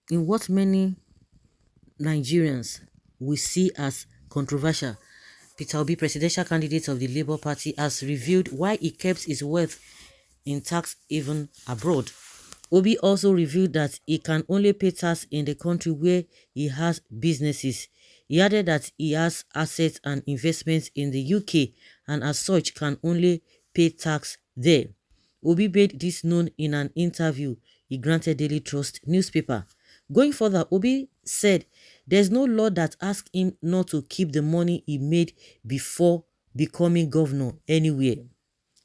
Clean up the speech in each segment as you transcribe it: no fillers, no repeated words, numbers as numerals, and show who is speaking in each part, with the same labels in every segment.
Speaker 1: in what many Nigerians will see as controversial. Peter Obi, presidential candidate of the Labour Party, has revealed why he kept his wealth in tax haven abroad. Obi also revealed that he can only pay tax in the country where he has businesses. He added that he has assets and investments in the UK and as such can only pay tax there. Obi made this known in an interview he granted Daily Trust newspaper. Going further, Obi said there's no law that asks him not to keep the money he made before becoming governor anywhere.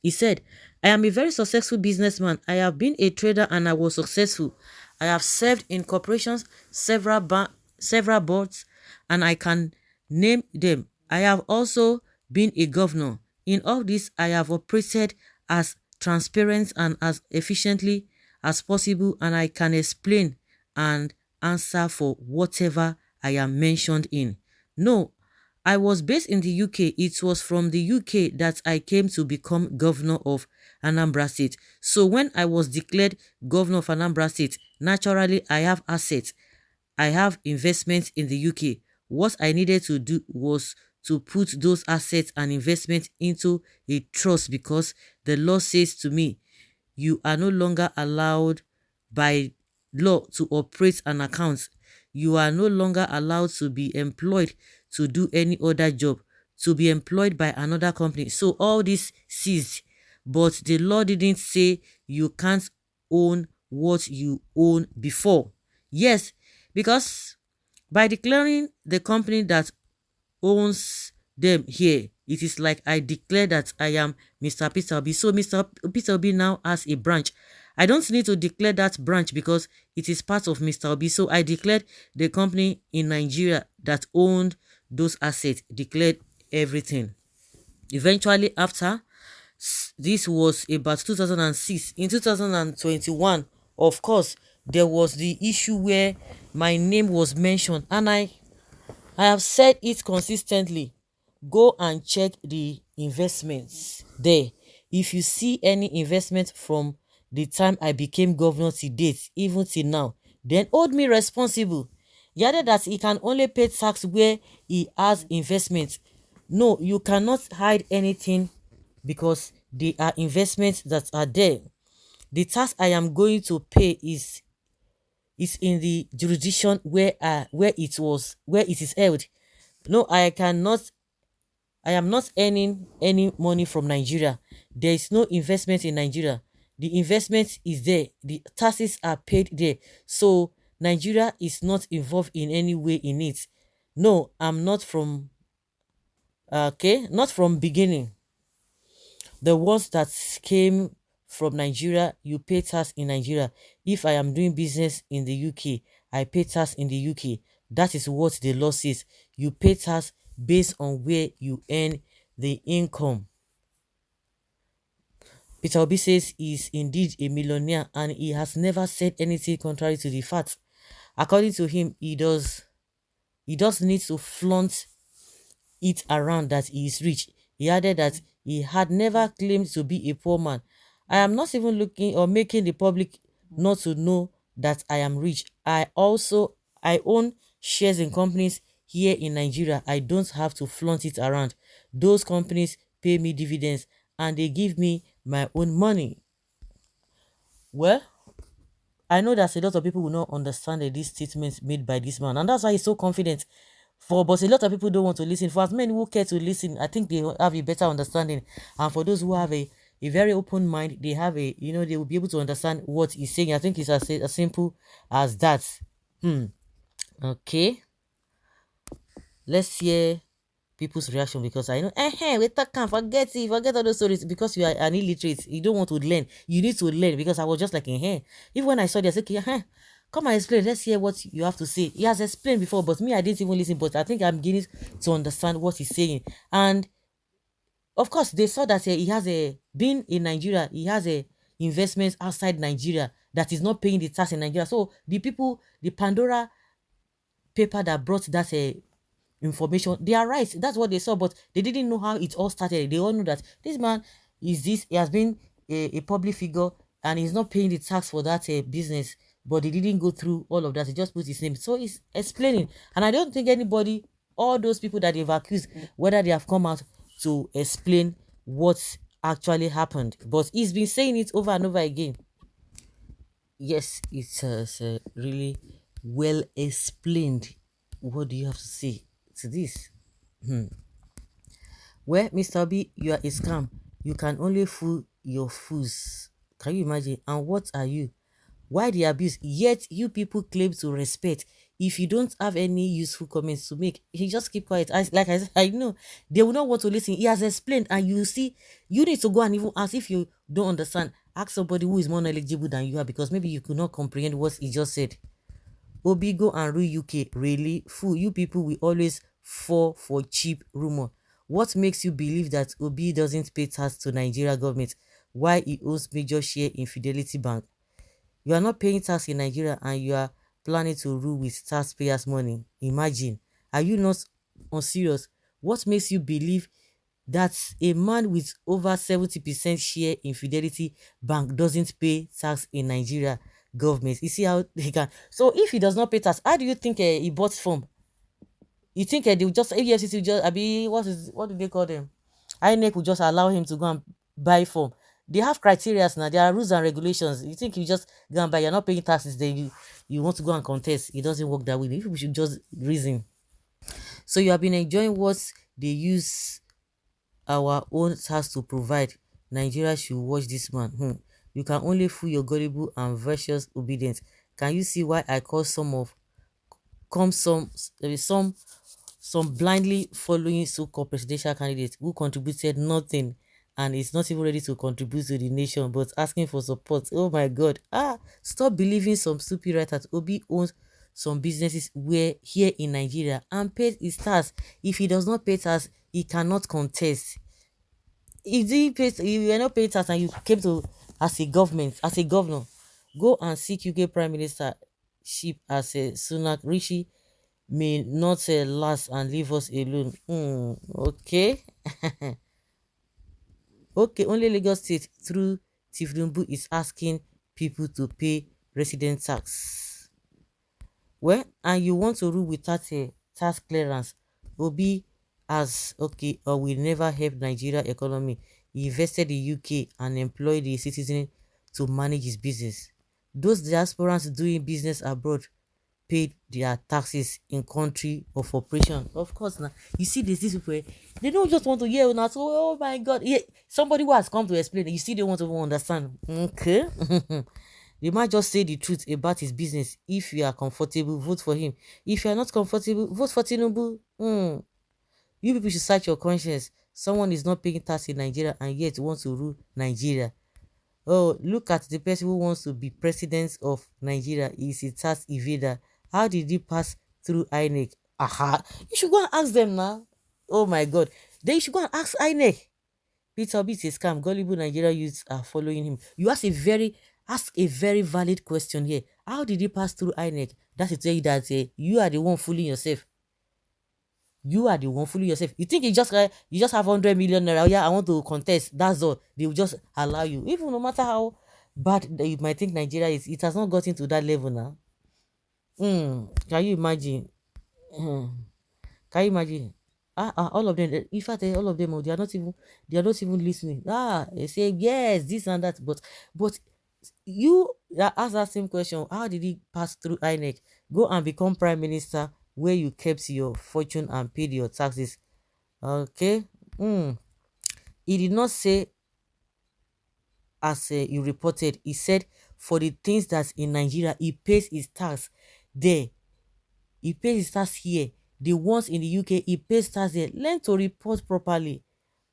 Speaker 1: He said, I am a very successful businessman. I have been a trader and I was successful. I have served in corporations, several boards, and I can name them. I have also been a governor. In all this, I have operated as transparent and as efficiently as possible, and I can explain and answer for whatever I am mentioned in. No, I was based in the UK. It was from the UK that I came to become governor of Anambra State. So when I was declared governor of Anambra State, naturally I have assets. I have investments in the UK. What I needed to do was to put those assets and investments into a trust because the law says to me, you are no longer allowed by law to operate an account. You are no longer allowed to be employed to do any other job, to be employed by another company. So all this ceased. But the law didn't say you can't own what you own before. Yes, because by declaring the company that owns them here, it is like I declare that I am Mr. Peter Obi. So Mr. Peter Obi now has a branch. I don't need to declare that branch because it is part of Mr. Obi. So I declared the company in Nigeria that owned those assets, declared everything. Eventually, after this was about 2006, in 2021, of course, there was the issue where my name was mentioned, and I have said it consistently. Go and check the investments there. If you see any investment from the time I became governor to date, even till now, then hold me responsible. He added that he can only pay tax where he has investments. No, you cannot hide anything because they are investments that are there. The tax I am going to pay is in the jurisdiction where it is held. No, I am not earning any money from Nigeria. There is no investment in Nigeria. The investment is there. The taxes are paid there. So Nigeria is not involved in any way in it. No, I'm not from okay, not from beginning. The ones that came from Nigeria, you pay tax in Nigeria. If I am doing business in the UK, I pay tax in the UK. That is what the law says. You pay tax based on where you earn the income. Peter Obi says he is indeed a millionaire and he has never said anything contrary to the fact. According to him, he does need to flaunt it around that he is rich. He added that he had never claimed to be a poor man. I am not even looking or making the public not to know that I am rich. I own shares in companies here in Nigeria. I don't have to flaunt it around. Those companies pay me dividends and they give me my own money. Well, I know that a lot of people will not understand these statements made by this man, and that's why he's so confident. But a lot of people don't want to listen. For as many who care to listen, I think they have a better understanding. And for those who have a very open mind, they have they will be able to understand what he's saying. I think it's as simple as that. Okay. Let's hear people's reaction because I know we can't forget all those stories because you are an illiterate. You don't want to learn. You need to learn because I was just like even when I saw this, okay, come and explain. Let's hear what you have to say. He has explained before, but me, I didn't even listen. But I think I'm beginning to understand what he's saying. And of course, they saw that he has a being in Nigeria. He has a investments outside Nigeria that is not paying the tax in Nigeria. So the people, the Pandora paper that brought that information, they are right. That's what they saw, but they didn't know how it all started. They all know that this man he has been a public figure and he's not paying the tax for that business. but he didn't go through all of that. He just put his name. So he's explaining. And I don't think anybody, all those people that they've accused, whether they have come out to explain what actually happened. But he's been saying it over and over again. Yes, it's really well explained. What do you have to say to this? Well, Mr. B, you are a scam. You can only fool your fools. Can you imagine? And what are you? Why the abuse? Yet you people claim to respect. If you don't have any useful comments to make, he just keep quiet. Like I said, I know they will not want to listen. He has explained, and you see, you need to go and even ask if you don't understand. Ask somebody who is more knowledgeable than you are, because maybe you could not comprehend what he just said. Obigo and Rui UK, really? Fool, you people will always fall for cheap rumor. What makes you believe that Obi doesn't pay tax to Nigeria government? Why he owns major share in Fidelity Bank? You are not paying tax in Nigeria and you are planning to rule with taxpayers' money. Imagine. Are you not on serious? What makes you believe that a man with over 70% share in Fidelity Bank doesn't pay tax in Nigeria government? You see how they can. So if he does not pay tax, how do you think he bought from? You think they will just AFCC will just abi what do they call them? Inec will just allow him to go and buy form. They have criteria now. There are rules and regulations. You think you just go and buy, you're not paying taxes, then you want to go and contest. It doesn't work that way. People should just reason. So you have been enjoying what they use our own tax to provide. Nigeria should watch this man. You can only fool your gullible and virtuous obedience. Can you see why I call some of come some blindly following so-called presidential candidates who contributed nothing and is not even ready to contribute to the nation but asking for support? Oh my god. Stop believing some stupid writers. Obi owns some businesses where here in Nigeria and pays his tax. If he does not pay tax, he cannot contest. If you were not paying tax and you came to as a government, as a governor, go and seek UK Prime Minister ship as a Sunak. Rishi may not last and leave us alone. Okay. Okay, only Lagos State through Tifnumbu is asking people to pay resident tax. Well, and you want to rule without a tax clearance. Obi as okay, or will never help Nigeria economy. He invested in UK and employed the citizen to manage his business. Those diasporans doing business abroad paid their taxes in country of operation. Of course, now you see this people, they don't just want to hear now. So, oh my god, yeah, somebody who has come to explain it, you see they want to understand. Okay. They might just say the truth about his business. If you are comfortable, vote for him. If you are not comfortable, vote for Tinubu. You people should search your conscience. Someone is not paying tax in Nigeria and yet wants to rule Nigeria. Oh, look at the person who wants to be president of Nigeria. He's a tax evader. How did he pass through Inec? Aha. You should go and ask them now. Oh my god. Then you should go and ask Inec. Peter Obi is a scam. Gullible Nigeria youths are following him. You ask a very valid question here. How did he pass through Inec? That's to tell you that you are the one fooling yourself. You are the one fooling yourself. You think you just have 100 million naira? Oh, yeah, I want to contest. That's all. They will just allow you. Even no matter how bad you might think Nigeria is, it has not gotten to that level now. Can you imagine? Can you imagine? All of them. In fact, all of them, they are not even listening. They say yes, this and that, but you ask that same question. How did he pass through Inec? Go and become prime minister where you kept your fortune and paid your taxes. Okay. He did not say as you reported. He said for the things that's in Nigeria, he pays his tax there. He pays his tax here. The ones in the UK, he pays tax there. Learn to report properly.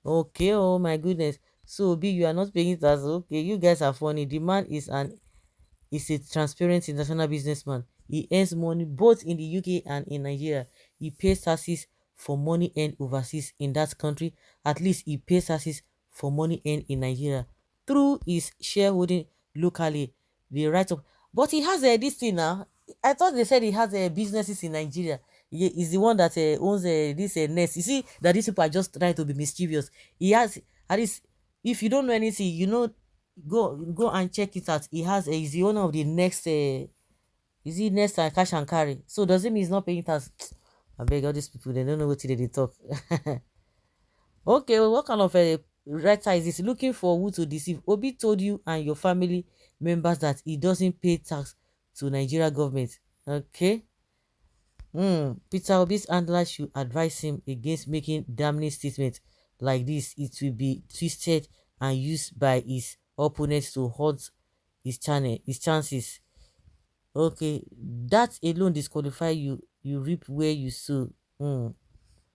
Speaker 1: Okay, oh my goodness. So B, you are not paying tax. Okay, you guys are funny. The man is a transparent international businessman. He earns money both in the UK and in Nigeria. He pays taxes for money earned overseas in that country. At least he pays taxes for money earned in Nigeria through his shareholding locally. The right of, but he has this thing now. I thought they said he has businesses in Nigeria. He is the one that owns this nest. You see that these people are just trying to be mischievous. He has, at least, if you don't know anything, go and check it out. He has he's the owner of the next Is he next and cash and carry? So does it mean he's not paying tax? I beg all these people, they don't know what they talk. Okay, well, what kind of a writer is this? Looking for who to deceive? Obi told you and your family members that he doesn't pay tax to Nigeria government. Okay. Peter Obi's handler should advise him against making damning statements like this. It will be twisted and used by his opponents to hurt his chances. Okay, that alone disqualify you. You reap where you sow.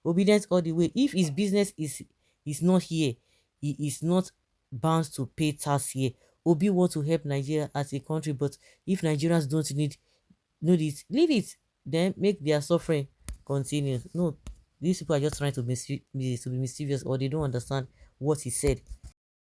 Speaker 1: Obedience all the way. If his business is not here, he is not bound to pay tax here. Obi want to help Nigeria as a country, but if Nigerians don't need it, leave it. Then make their suffering continue. No, these people are just trying to be mischievous, or they don't understand what he said.